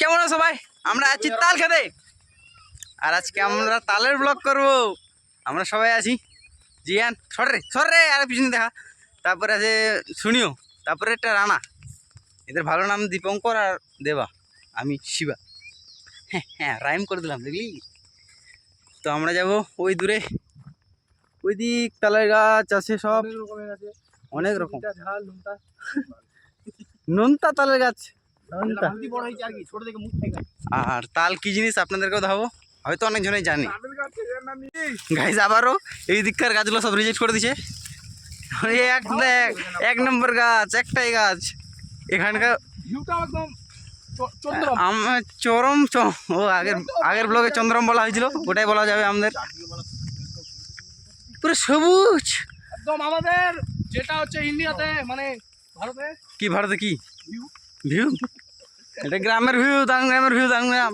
কেমন আছো সবাই? আমরা আছি তাল খেতে, আর আজকে আমরা তালের ব্লগ করব। আমরা সবাই আছি জিয়ান, সরে আর পিছনে দেখা, তারপরে আছে শুনিও, তারপরে একটা রানা। এদের ভালো নাম দীপঙ্কর আর দেবা, আমি শিবা। হ্যাঁ হ্যাঁ, রাইম করে দিলাম দেখলি। তো আমরা যাব ওই দূরে, ওই দিক তালের গাছ আছে সব, অনেক রকম নোনতা তালের গাছ। আর তাল কি জিনিস আপনাদেরকেও দেখাবো, হয়তো অনেক জনেই জানি। গাইস আবারও এই দিককার গাছগুলো সব রিজেক্ট করে দিছে। এক নম্বর গাছ, একটাই গাছ এখানকার। চরম ও আগের ব্লগে চন্দ্রম বলা হয়েছিল, ওটাই বলা যাবে আমাদের। পুরো সবুজ একদম আমাদের, যেটা হচ্ছে ইন্ডিয়াতে, মানে ভারতে। কি ভারতে কি ভিউ? এটা গ্রামের ভিউ, গ্রামের ভিউ, গ্রাম।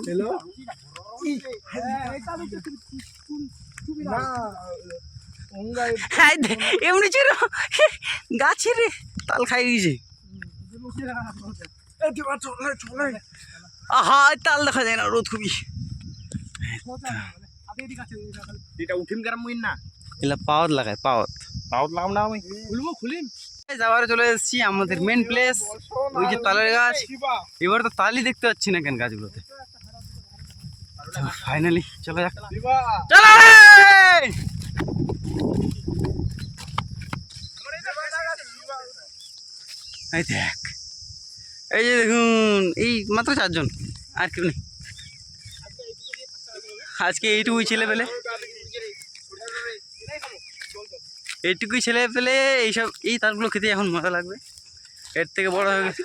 এমনি ছিল গাছের তাল খাই গেছে। আহা, তাল দেখা যায় না, রোদ খুবই। পাওয়াত লাগায়, পাওয়াত লাগাম না আমি আবার চলে এসেছি আমাদের মেন প্লেস, ওই যে তালের গাছ। এবার তো তালই দেখতে পাচ্ছি না কেন গাছগুলোতে। ফাইনালি চলে যাক, চলো। এই দেখ, এই যে দেখুন, এই মাত্র 4 জন, আর কেউ নেই আজকে। এইটুকুই ছেলে পেলে এইসব, এই তালগুলো খেতে এখন মজা লাগবে। এর থেকে বড় হয়ে গেছে।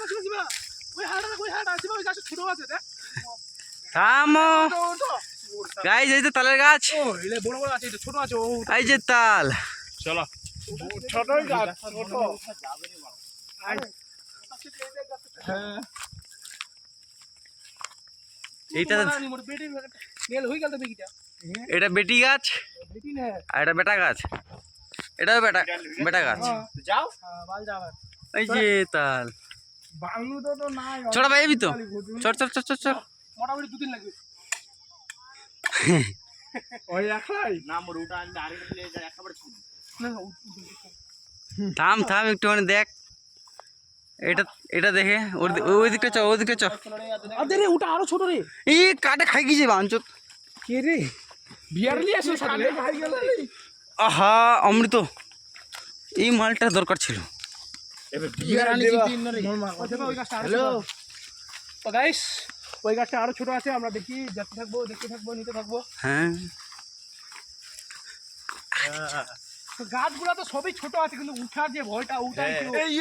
থামো গাইস, এই যে তালের গাছ, এই যে তাল। চলো, ছোটই গাছ, ছোট। এইটা এটা বেটি গাছ, আর এটা বেটা গাছ। এটাও বেটা গাছ। এই যে তাল, চড়া ভাই তো, চড় চড় চড় চড় চড়। মোটামুটি 2 দিন লাগবে। থাম থাম, একটুখানি দেখ। এটা দেখে ওই দিকটা চ, ওই দিকটা চ। ওটা আরো ছোট রে, এই কাটে খাই গেছে বাঞ্চত। কে রে? বিয়ারলি আসলে সাথে আহা, অমৃত, এই মালটা দরকার ছিল। ওই গাছটা আরো ছোট আছে, আমরা দেখতে থাকবো, নিতে থাকবো। হ্যাঁ, গাছগুলো তো সবই ছোট আছে, কিন্তু উঠার যে ভয়টা,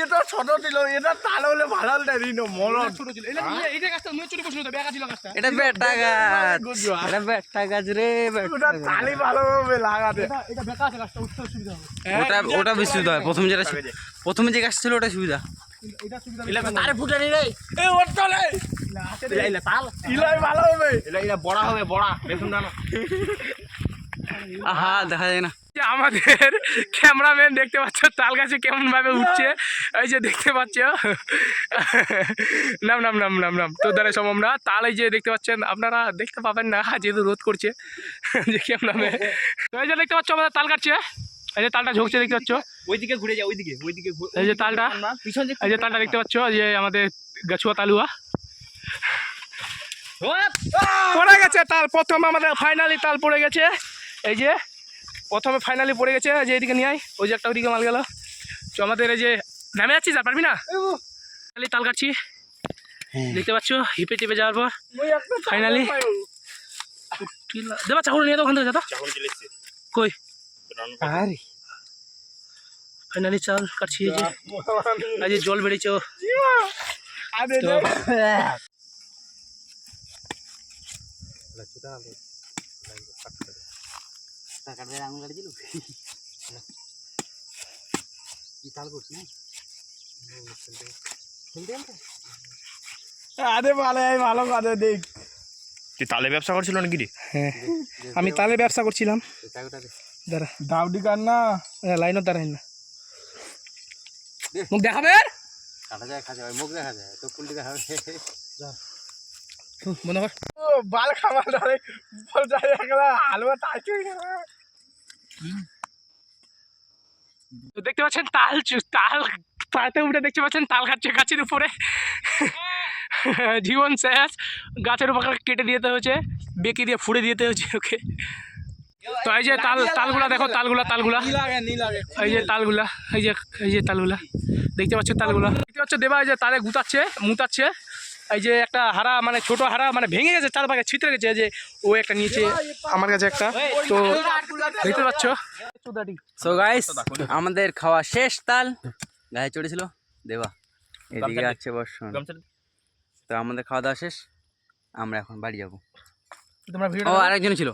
এটা ছোট ছিল, এটা তাল হলে ভালো ছোট ছিল। এটা গাছটা নিয়ে চুরি করছিল, বেকা ছিল গাছটা। এটা বেটা গাছ, এটা বেটা গাছ রে, তালি ভালোভাবে লাগাতে। এটা বেকা আছে, গাছটা উঠতে সুবিধা হবে। ওটা বেশি সুবিধা হয়। প্রথমে যে গাছ ছিল ওটা সুবিধা। এটা সুবিধা তারে ফুটে নি রে, এই ওর চলে তাল ইলাই ভালো হবে, এটা বড়া হবে, বড়া দেখুন না। আহা, দেখা যায় না। আমাদের ক্যামেরাম্যান দেখতে পাচ্ছ তাল গাছে কেমন ভাবে উঠছে, এই যে দেখতে পাচ্ছ। নাম নাম নাম নাম নাম তোর দ্বারা সম্ভব না। তাল এই যে দেখতে পাচ্ছেন, আপনারা দেখতে পাবেন না যেহেতু রোদ করছে। যে ক্যামেরাম্যান, এই যে দেখতে পাচ্ছ আমাদের তাল কাটছে, এই যে তালটা ঝুঁকছে দেখতে পাচ্ছ। ওইদিকে ঘুরে যা, ওইদিকে এই যে তালটা, এই যে তালটা দেখতে পাচ্ছ, যে আমাদের গাছুয়া তালুয়া পড়ে গেছে তাল। প্রথম আমাদের ফাইনালি তাল পড়ে গেছে, এই যে প্রথমে ফাইনালি পড়ে গেছে। যে এইদিকে নিয়ে আয়, ওই যে একটা ওইদিকে মাল গেল। তো আমাদের এই যে নামে যাচ্ছিস, আর পারবি না, ফাইনালি তাল কাটছি দেখতে পাচ্ছ। হিপে টিপে যাওয়ার পর ফাইনালি দেবা চাকরি নিয়ে তো ওখান থেকে যা, কই ফাইনালি চাল কাটছি। এই যে জল বেড়েছে, ভালো কাজে দেখ। তুই তালে ব্যবসা করছিল নাকি রে? হ্যাঁ, আমি তালে ব্যবসা করছিলাম। দাঁড়া, দাউডি কার না, লাইনত দাঁড়াই না, মুখ দেখাবে, কাটা যায়, খাওয়া যায়, মুখ দেখা যায়, তো ফুলটি দেখা যায়। বন্ধ কর ও বাল খাবার ধরে উপর যায় একলা হালুয়া তাইছে তো দেখতে পাচ্ছেন তাল তাতে উঠে দেখতে পাচ্ছেন তাল খাচ্ছে গাছের উপরে জীবন শেষ গাছের উপর কেটে দিতে হচ্ছে বেঁকে দিয়ে ফুড়ে দিতে হচ্ছে ওকে তো এই যে তালগুলা দেখো তালগুলা এই যে তালগুলা এই যে তালগুলা দেখতে পাচ্ছ তালগুলা দেখতে পাচ্ছ দেবা এই যে তালে মুতাচ্ছে এই যে একটা হারা মানে ছোট হারা মানে ভেঙে গেছে চারপাশে ছিটরে গেছে যে ও একটা নিচে আমার কাছে একটা তো দেখতে পাচ্ছ সো গাইস আমাদের খাওয়া শেষ তাল গায়ে চড়েছিল দেবা এদিকে আছে বর্ষণ তো আমাদের খাওয়া দাওয়া শেষ আমরা এখন বাড়ি যাবো তোমরা ও ভিডিও আরেকজন ছিল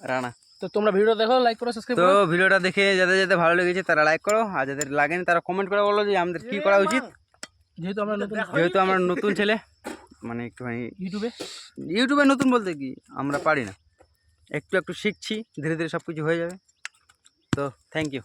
রানা তো তোমরা ভিডিও দেখো লাইক করো সাবস্ক্রাইব তো করো ভিডিওটা দেখে যাদের ভালো লেগেছে তারা লাইক করো আর যাদের লাগেনি তারা কমেন্ট করে বলো যে আমাদের কি করা উচিত যেহেতু আমরা নতুন ছেলে মানে একটুখানি ইউটিউবে নতুন বলতে কি আমরা পারি না একটু শিখছি ধীরে ধীরে সব কিছু হয়ে যাবে তো থ্যাংক ইউ